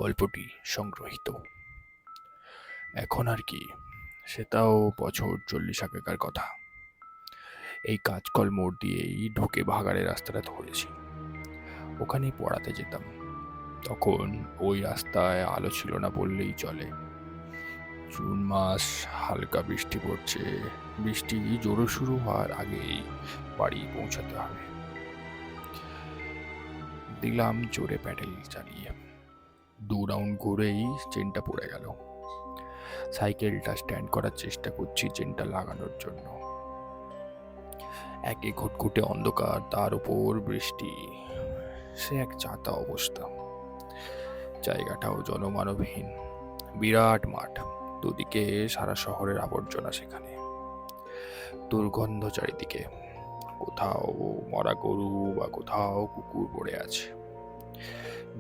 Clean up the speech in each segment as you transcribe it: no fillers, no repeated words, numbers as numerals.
গল্পটি সংগ্রহীত। এখন আর কি, সেটাও বছর 40 আগেকার কথা। এই কাজকল মোড় দিয়েই ঢুকে ভাগাড়ের রাস্তাটা ধরেছি। ওখানেই পড়াতে যেতাম। তখন ওই রাস্তায় আলো ছিল না বললেই চলে। জুন মাস, হালকা বৃষ্টি পড়ছে। বৃষ্টি জোরে শুরু হওয়ার আগেই বাড়ি পৌঁছাতে হবে। দিলাম জোরে প্যাডেল চালিয়ে। 2 রাউন্ড ঘুরেই চেনটা পড়ে গেল। সাইকেলটা স্ট্যান্ড করার চেষ্টা করছি চেনটা লাগানোর জন্য। একে ঘুটঘুটে অন্ধকার, তার উপর বৃষ্টি। সে এক চাতা অবস্থা। জায়গাটাও জনমানবহীন। বিরাট মাঠ, দুদিকে সারা শহরের আবর্জনা। সেখানে দুর্গন্ধ চারিদিকে। কোথাও মরা গরু বা কোথাও কুকুর পড়ে আছে।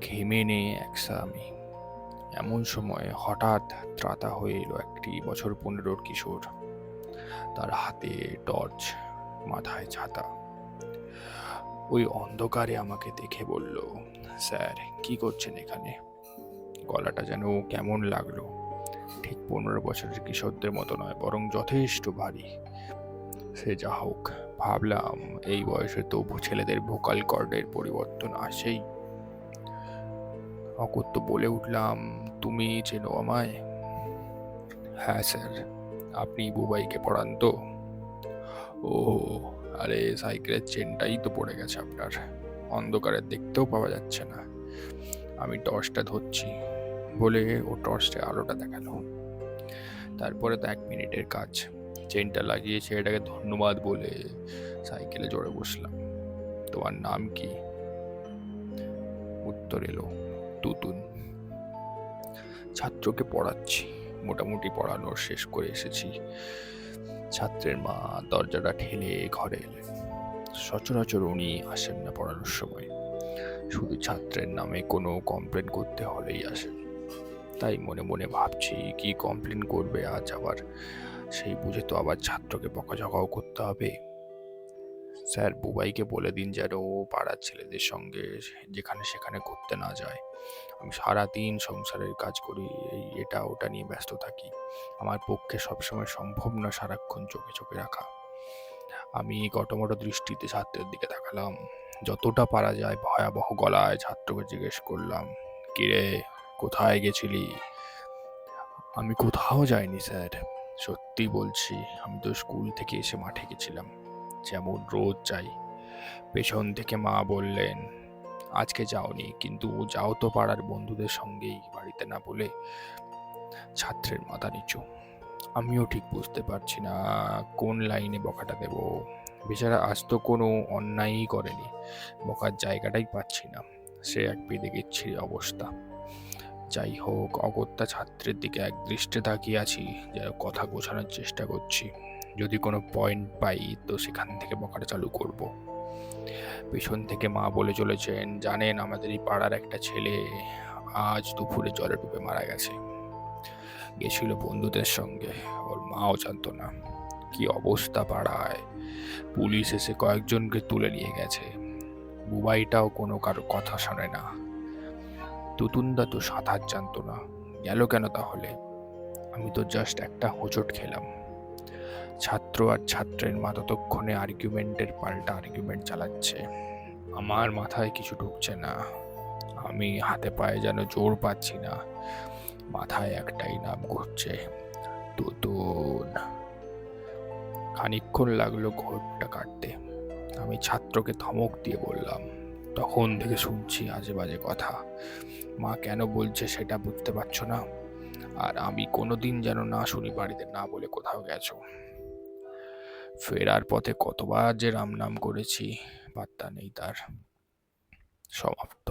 ঘেমে নে একসা আমি। এমন সময় হঠাৎ ত্রাতা হয়ে এলো একটি বছর 15-র কিশোর। তার হাতে টর্চ, মাথায় ছাতা। ওই অন্ধকারে আমাকে দেখে বলল, স্যার কি করছেন এখানে? গলাটা যেন কেমন লাগলো। ঠিক 15 বছরের কিশোরদের মতো নয়, বরং যথেষ্ট ভারী। সে যা হোক, ভাবলাম এই বয়সে তবু ছেলেদের ভোকাল কর্ডের পরিবর্তন আসেই। অকথ্য বলে উঠলাম, তুমি চেনো আমায়? হ্যাঁ স্যার। আপনি বুবাইকে পড়ান তো? ও, আরে সাইকেলের চেনটাই তো পড়ে গেছে আপনার। অন্ধকারে দেখতেও পাওয়া যাচ্ছে না। আমি টর্চটা ধরছি বলে ও টর্চটা আলোটা দেখালো। তারপরে তো 1 মিনিটের কাজ। চেনটা লাগিয়ে ছেলেটাকে ধন্যবাদ বলে সাইকেলে জড়ে বসলাম। তোমার নাম কি? উত্তর এলো, তুতুন। ছাত্রকে পড়াচ্ছি। মোটামুটি পড়ানোর শেষ করে এসেছি। ছাত্রের মা দরজাটা ঠেলে ঘরে এলেন। সচরাচর উনি আসেন না পড়ানোর সময়। শুধু ছাত্রের নামে কোনো কমপ্লেন করতে হলেই আসেন। তাই মনে মনে ভাবছি, কি কমপ্লেন করবে আজ আবার? সেই বুঝে তো আবার ছাত্রকে বকাঝকাও করতে হবে। স্যার, বুবাইকে বলে দিন যেন ও পাড়ার ছেলেদের সঙ্গে যেখানে সেখানে করতে না যায়। আমি সারাদিন সংসারের কাজ করি, এই এটা ওটা নিয়ে ব্যস্ত থাকি। আমার পক্ষে সবসময় সম্ভব না সারাক্ষণ চোখে চোখে রাখা। আমি কটমট দৃষ্টিতে ছাত্রের দিকে তাকালাম। যতটা পারা যায় ভয়াবহ গলায় ছাত্রকে জিজ্ঞেস করলাম, কিরে, কোথায় গেছিলি? আমি কোথাও যাইনি স্যার, সত্যি বলছি। আমি তো স্কুল থেকে এসে মাঠে গেছিলাম, যেমন রোজ যাই। পেছন থেকে মা বললেন, আজকে যাওনি, কিন্তু যাও তো পাড়ার বন্ধুদের সঙ্গেই, বাড়িতে না বলে। ছাত্রের মাথা নিচু। আমিও ঠিক বুঝতে পারছি না কোন লাইনে বকাটা দেব। বেচারা আজ তো কোনো অন্যায়ই করেনি, বকার জায়গাটাই পাচ্ছি না। সে এক বিদিকিচ্ছিরি অবস্থা। যাই হোক, অগত্যা ছাত্রের দিকে এক দৃষ্টে তাকিয়ে আছি, যেন কথা গোছানোর চেষ্টা করছি। যদি কোনো পয়েন্ট পাই তো সেখান থেকে বকাটা চালু করব। পেছন থেকে মা বলে চলেছেন, জানেন আমাদের এই পাড়ার একটা ছেলে আজ দুপুরে জলে ডুবে মারা গেছে। গেছিল বন্ধুদের সঙ্গে, ওর মাও জানতো না। কি অবস্থা পাড়ায়! পুলিশ এসে কয়েকজনকে তুলে নিয়ে গেছে। বুবাইটাও কোনো কারো কথা শোনে না। তুতুনদা তো সাঁতার জানতো না, গেল কেন তাহলে? আমি তো জাস্ট একটা হোঁচট খেলাম। ছাত্র আর ছাত্রের মা ততক্ষণে আর্গুমেন্টের পাল্টা আর্গুমেন্ট চালাচ্ছে। আমার মাথায় কিছু ঢুকছে না। আমি হাতে পায়ে যেন জোর পাচ্ছি না। মাথায় একটাই নাম ঘুরছে, তুতুন। খানিকক্ষণ লাগলো ঘোরটা কাটতে। আমি ছাত্রকে ধমক দিয়ে বললাম, তখন থেকে শুনছি আজে বাজে কথা। মা কেন বলছে সেটা বুঝতে পারছো না? আর আমি কোনোদিন যেন না শুনি বাড়িতে না বলে কোথাও গেছো। ফেরার পথে কতবার যে রাম নাম করেছি, পাত্তা নেই তার। সমাপ্ত।